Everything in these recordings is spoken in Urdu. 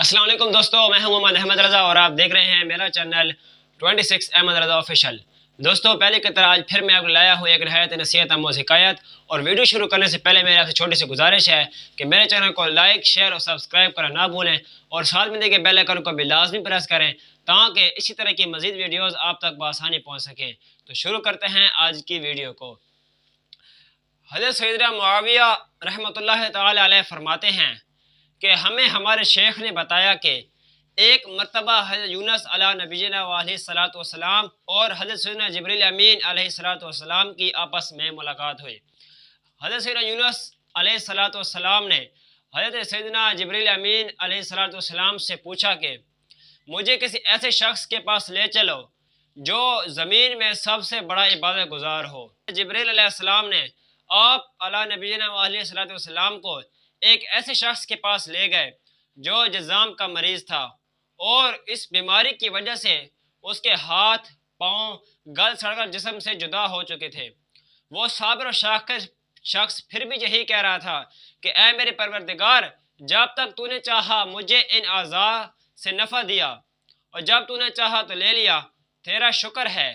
السلام علیکم دوستو، میں ہوں محمد احمد رضا اور آپ دیکھ رہے ہیں میرا چینل 26 احمد رضا آفیشیل۔ دوستو پہلے کی طرح آج پھر میں آپ کو لایا ہوں ایک نہایت نصیحت آموز حکایت، اور ویڈیو شروع کرنے سے پہلے میرے آپ سے چھوٹی سی گزارش ہے کہ میرے چینل کو لائک، شیئر اور سبسکرائب کرنا نہ بھولیں، اور ساتھ میں دیکھے بیل آئیکن کو بھی لازمی پریس کریں تاکہ اسی طرح کی مزید ویڈیوز آپ تک بآسانی پہنچ سکیں۔ تو شروع کرتے ہیں آج کی ویڈیو کو۔ حضرت سیدنا معاویہ رحمۃ اللہ تعالی علیہ فرماتے ہیں کہ ہمیں ہمارے شیخ نے بتایا کہ ایک مرتبہ حضرت یونس علیہ نبینا علیہ الصلوۃ والسلام اور حضرت سیدنا جبریل امین علیہ الصلوۃ والسلام کی آپس میں ملاقات ہوئی۔ حضرت سیدنا یونس علیہ الصلوۃ والسلام نے حضرت سیدنا جبریل امین علیہ الصلوۃ والسلام سے پوچھا کہ مجھے کسی ایسے شخص کے پاس لے چلو جو زمین میں سب سے بڑا عبادت گزار ہو۔ جبریل علیہ السلام نے آپ علیہ نبینا علیہ الصلوۃ والسلام کو ایک ایسے شخص کے پاس لے گئے جو جذام کا مریض تھا، اور اس بیماری کی وجہ سے اس کے ہاتھ، پاؤں گل سڑ کر جسم سے جدا ہو چکے تھے۔ وہ صابر و شاکر شخص پھر بھی یہی کہہ رہا تھا کہ اے میرے پروردگار، جب تک تو نے چاہا مجھے ان اعضاء سے نفع دیا، اور جب تو نے چاہا تو لے لیا، تیرا شکر ہے۔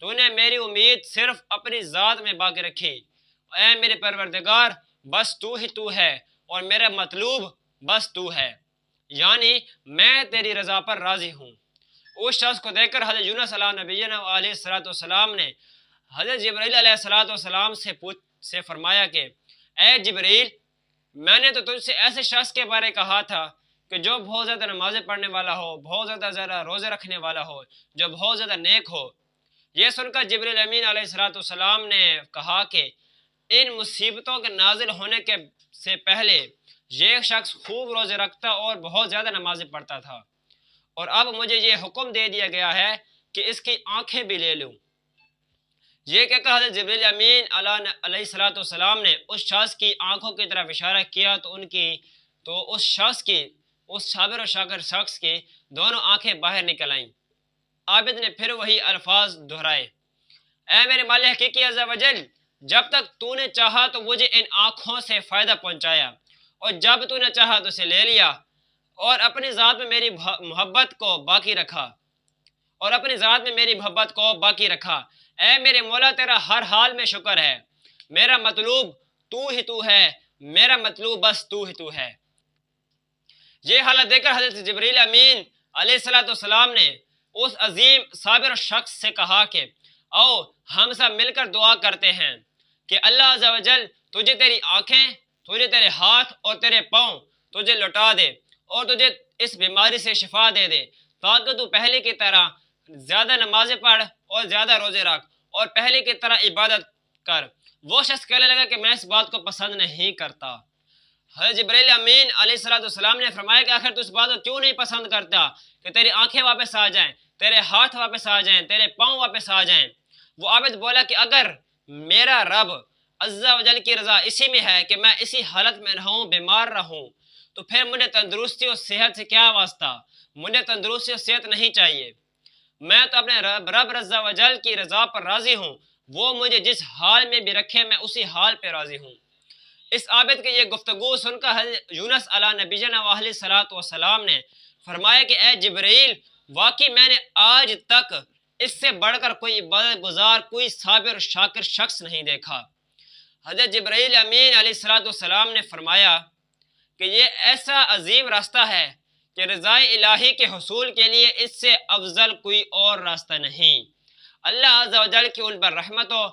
تو نے میری امید صرف اپنی ذات میں باقی رکھی۔ اے میرے پروردگار، بس تو ہی تو ہے اور میرا مطلوب بس تو ہے، یعنی میں تیری رضا پر راضی ہوں۔ اس شخص کو دیکھ کر حضرت یونس علیہ نبینا علیہ الصلوۃ والسلام نے حضرت جبریل علیہ الصلوۃ والسلام سے فرمایا کہ اے جبریل، میں نے تو تجھ سے ایسے شخص کے بارے کہا تھا کہ جو بہت زیادہ نمازیں پڑھنے والا ہو، بہت زیادہ روزے رکھنے والا ہو، جو بہت زیادہ نیک ہو۔ یہ سن کر جبریل امین علیہ الصلوۃ والسلام نے کہا کہ ان مصیبتوں کے نازل ہونے سے پہلے یہ شخص خوب روزے رکھتا اور بہت زیادہ نمازیں پڑھتا تھا، اور اب مجھے یہ حکم دے دیا گیا ہے کہ اس کی آنکھیں بھی لے لوں۔ یہ کہہ کر حضرت جبریل امین علیہ الصلوۃ والسلام نے اس شخص کی آنکھوں کی طرف اشارہ کیا تو اس صابر و شاکر شخص کی دونوں آنکھیں باہر نکل آئیں۔ عابد نے پھر وہی الفاظ دہرائے، اے میرے مالک حقیقی عز و جل، جب تک تو نے چاہا تو مجھے ان آنکھوں سے فائدہ پہنچایا، اور جب تو نے چاہا تو اسے لے لیا، اور اپنی ذات میں میری محبت کو باقی رکھا۔ اے میرے مولا، تیرا ہر حال میں شکر ہے، میرا مطلوب تو ہی تو ہے، میرا مطلوب بس تو ہی تو ہے۔ یہ حالت دیکھ کر حضرت جبریل امین علیہ الصلوۃ والسلام نے اس عظیم صابر شخص سے کہا کہ آؤ ہم سب مل کر دعا کرتے ہیں کہ اللہ عز و جل تجھے تیری آنکھیں، تجھے تیرے ہاتھ اور تیرے پاؤں تجھے لوٹا دے، اور تجھے اس بیماری سے شفا دے دے، تاکہ تو پہلے کی طرح زیادہ نمازیں پڑھ اور زیادہ روزے رکھ اور پہلے کی طرح عبادت کر۔ وہ شخص کہنے لگا کہ میں اس بات کو پسند نہیں کرتا۔ حضرت جبریل امین علیہ الصلوۃ والسلام نے فرمایا کہ آخر تو اس بات کو کیوں نہیں پسند کرتا کہ تیری آنکھیں واپس آ جائیں، تیرے ہاتھ واپس آ جائیں، تیرے پاؤں واپس آ جائیں۔ وہ عابد بولا کہ اگر میرا رب عز و جل کی رضا اسی میں ہے کہ میں اسی حالت میں رہوں، بیمار رہوں، تو پھر مجھے تندرستی اور صحت سے کیا واسطہ؟ مجھے تندرستی اور صحت نہیں چاہیے۔ میں تو اپنے رب عز و جل کی رضا پر راضی ہوں، وہ مجھے جس حال میں بھی رکھے میں اسی حال پہ راضی ہوں۔ اس عابد کی یہ گفتگو سن کر حضرت یونس علیہ نبینا علیہ الصلوۃ والسلام نے فرمایا کہ اے جبریل، واقعی میں نے آج تک اس سے بڑھ کر کوئی عبادت گزار، کوئی صابر شاکر شخص نہیں دیکھا۔ حضرت جبرائیل امین علیہ الصلوۃ والسلام نے فرمایا کہ یہ ایسا عظیم راستہ ہے کہ رضائے الہی کے حصول کے لیے اس سے افضل کوئی اور راستہ نہیں۔ اللہ عز و جل کی ان پر رحمت ہو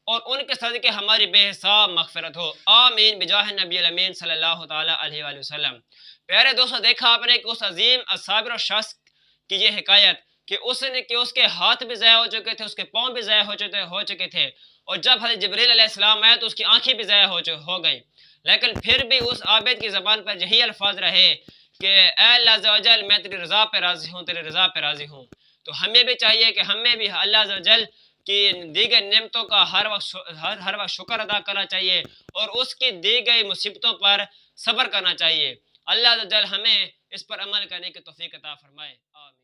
اور ان کے صدقے ہماری بے حساب مغفرت ہو، آمین بجاہ نبی الامین صلی اللہ تعالیٰ علیہ وآلہ وسلم۔ پیارے دوستوں، دیکھا آپ نے کہ اس عظیم صابر و شخص کی یہ حکایت کہ اس کے ہاتھ بھی ضائع ہو چکے تھے، اس کے پاؤں بھی ضائع ہو چکے تھے، اور جب حضرت جبریل علیہ السلام آئے تو اس کی آنکھیں بھی ضائع ہو گئیں، لیکن پھر بھی اس عابد کی زبان پر یہی الفاظ رہے کہ اے اللہ عز و جل، میں تیری رضا پہ راضی ہوں، تیری رضا پہ راضی ہوں۔ تو ہمیں بھی چاہیے کہ ہمیں بھی اللہ عز و جل کی دیگر نعمتوں کا ہر وقت شکر ادا کرنا چاہیے، اور اس کی دی گئی مصیبتوں پر صبر کرنا چاہیے۔ اللہ عز و جل ہمیں اس پر عمل کرنے کی توفیق عطا فرمائے، آمین۔